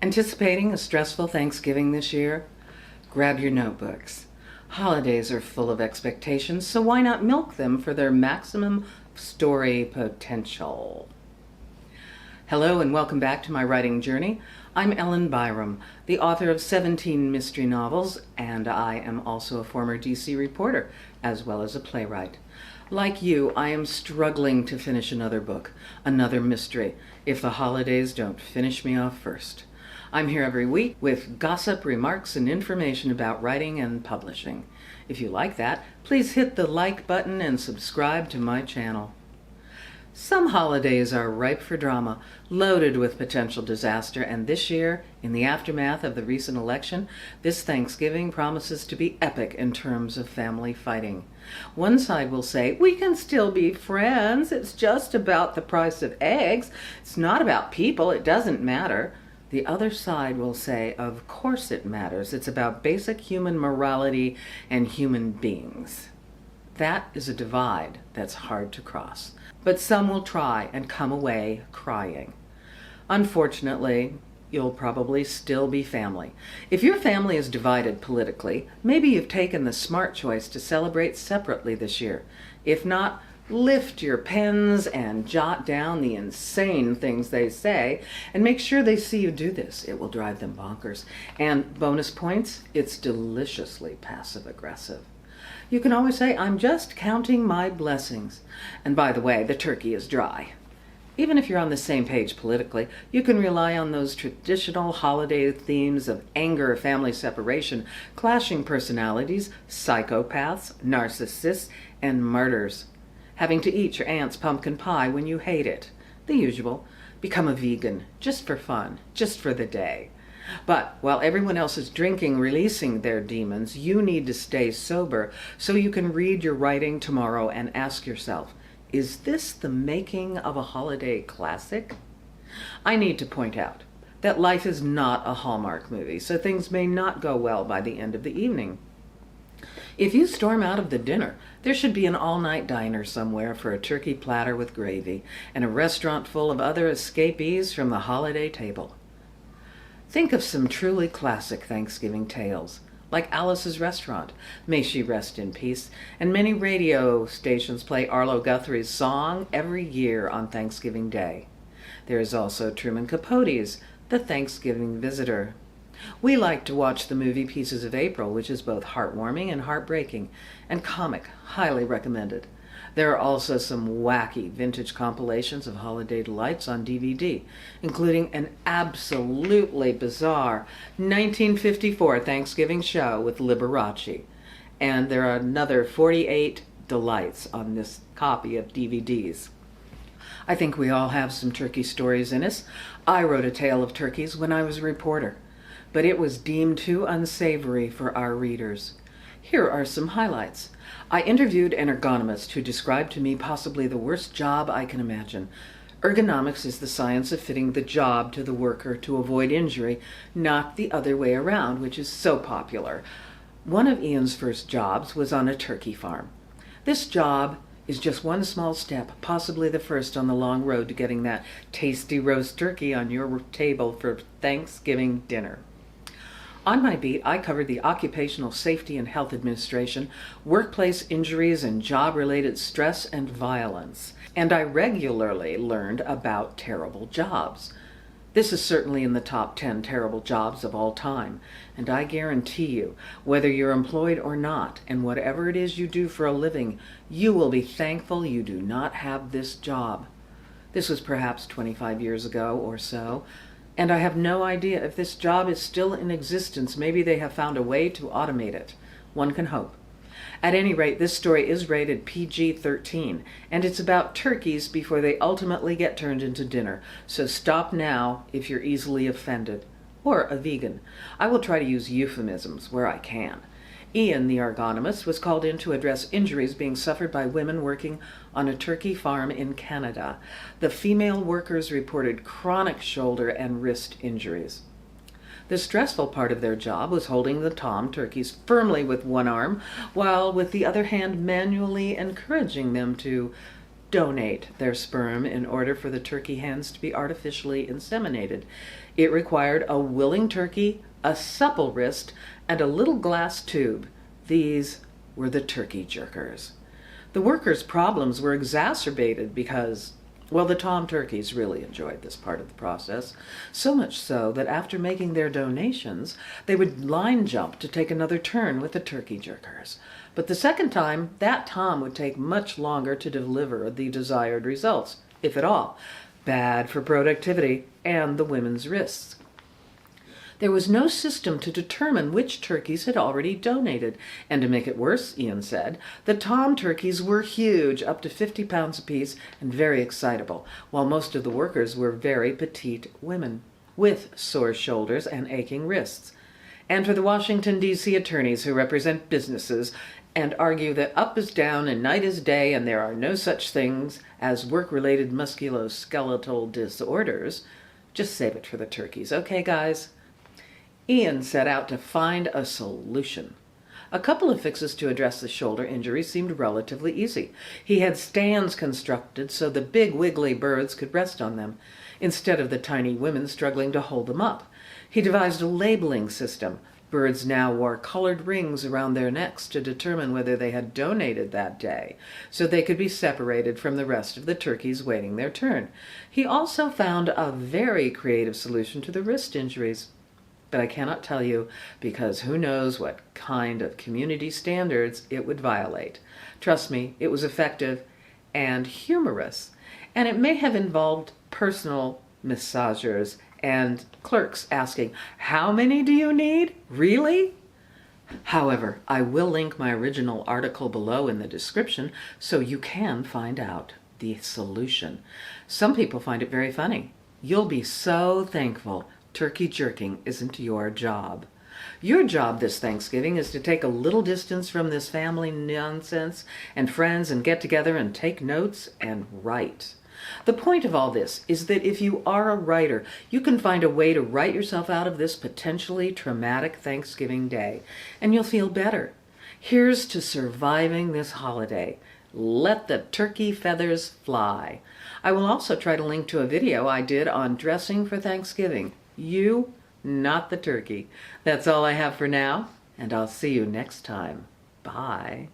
Anticipating a stressful Thanksgiving this year? Grab your notebooks. Holidays are full of expectations, so why not milk them for their maximum story potential? Hello and welcome back to my writing journey. I'm Ellen Byerrum, the author of 17 mystery novels, and I am also a former DC reporter, as well as a playwright. Like you, I am struggling to finish another book, another mystery, if the holidays don't finish me off first. I'm here every week with gossip, remarks, and information about writing and publishing. If you like that, please hit the like button and subscribe to my channel. Some holidays are ripe for drama, loaded with potential disaster, and this year, in the aftermath of the recent election, this Thanksgiving promises to be epic in terms of family fighting. One side will say, we can still be friends, it's just about the price of eggs, it's not about people, it doesn't matter. The other side will say, of course it matters, it's about basic human morality and human beings. That is a divide that's hard to cross. But some will try and come away crying. Unfortunately, you'll probably still be family. If your family is divided politically, maybe you've taken the smart choice to celebrate separately this year. If not, lift your pens and jot down the insane things they say and make sure they see you do this. It will drive them bonkers. And bonus points, it's deliciously passive-aggressive. You can always say, I'm just counting my blessings. And by the way, the turkey is dry. Even if you're on the same page politically, you can rely on those traditional holiday themes of anger, family separation, clashing personalities, psychopaths, narcissists, and murders. Having to eat your aunt's pumpkin pie when you hate it. The usual. Become a vegan, just for fun, just for the day. But while everyone else is drinking, releasing their demons, you need to stay sober so you can read your writing tomorrow and ask yourself, is this the making of a holiday classic? I need to point out that life is not a Hallmark movie, so things may not go well by the end of the evening. If you storm out of the dinner, there should be an all-night diner somewhere for a turkey platter with gravy and a restaurant full of other escapees from the holiday table. Think of some truly classic Thanksgiving tales, like Alice's Restaurant, may she rest in peace, and many radio stations play Arlo Guthrie's song every year on Thanksgiving Day. There is also Truman Capote's The Thanksgiving Visitor. We like to watch the movie Pieces of April, which is both heartwarming and heartbreaking, and comic, highly recommended. There are also some wacky vintage compilations of holiday delights on DVD, including an absolutely bizarre 1954 Thanksgiving show with Liberace. And there are another 48 delights on this copy of DVDs. I think we all have some turkey stories in us. I wrote a tale of turkeys when I was a reporter, but it was deemed too unsavory for our readers. Here are some highlights. I interviewed an ergonomist who described to me possibly the worst job I can imagine. Ergonomics is the science of fitting the job to the worker to avoid injury, not the other way around, which is so popular. One of Ian's first jobs was on a turkey farm. This job is just one small step, possibly the first on the long road to getting that tasty roast turkey on your table for Thanksgiving dinner. On my beat, I covered the Occupational Safety and Health Administration, workplace injuries and job-related stress and violence. And I regularly learned about terrible jobs. This is certainly in the top 10 terrible jobs of all time. And I guarantee you, whether you're employed or not, and whatever it is you do for a living, you will be thankful you do not have this job. This was perhaps 25 years ago or so. And I have no idea if this job is still in existence. Maybe they have found a way to automate it. One can hope. At any rate, this story is rated PG-13, and it's about turkeys before they ultimately get turned into dinner. So stop now if you're easily offended. Or a vegan. I will try to use euphemisms where I can. Ian, the ergonomist, was called in to address injuries being suffered by women working on a turkey farm in Canada. The female workers reported chronic shoulder and wrist injuries. The stressful part of their job was holding the tom turkeys firmly with one arm, while with the other hand manually encouraging them to donate their sperm in order for the turkey hens to be artificially inseminated. It required a willing turkey, a supple wrist, and a little glass tube. These were the turkey jerkers. The workers' problems were exacerbated because, well, the tom turkeys really enjoyed this part of the process, so much so that after making their donations, they would line jump to take another turn with the turkey jerkers. But the second time, that tom would take much longer to deliver the desired results, if at all. Bad for productivity and the women's wrists. There was no system to determine which turkeys had already donated, and to make it worse, Ian said, the tom turkeys were huge, up to 50 pounds apiece, and very excitable, while most of the workers were very petite women, with sore shoulders and aching wrists. And for the Washington, D.C. attorneys who represent businesses and argue that up is down and night is day and there are no such things as work-related musculoskeletal disorders, just save it for the turkeys, okay, guys? Ian set out to find a solution. A couple of fixes to address the shoulder injury seemed relatively easy. He had stands constructed so the big wiggly birds could rest on them, instead of the tiny women struggling to hold them up. He devised a labeling system. Birds now wore colored rings around their necks to determine whether they had donated that day, so they could be separated from the rest of the turkeys waiting their turn. He also found a very creative solution to the wrist injuries. But I cannot tell you because who knows what kind of community standards it would violate. Trust me, it was effective and humorous, and it may have involved personal massagers and clerks asking, "How many do you need? Really?" However, I will link my original article below in the description so you can find out the solution. Some people find it very funny. You'll be so thankful turkey jerking isn't your job. Your job this Thanksgiving is to take a little distance from this family nonsense and friends and get together and take notes and write. The point of all this is that if you are a writer, you can find a way to write yourself out of this potentially traumatic Thanksgiving day, and you'll feel better. Here's to surviving this holiday. Let the turkey feathers fly. I will also try to link to a video I did on dressing for Thanksgiving. You, not the turkey. That's all I have for now, and I'll see you next time. Bye.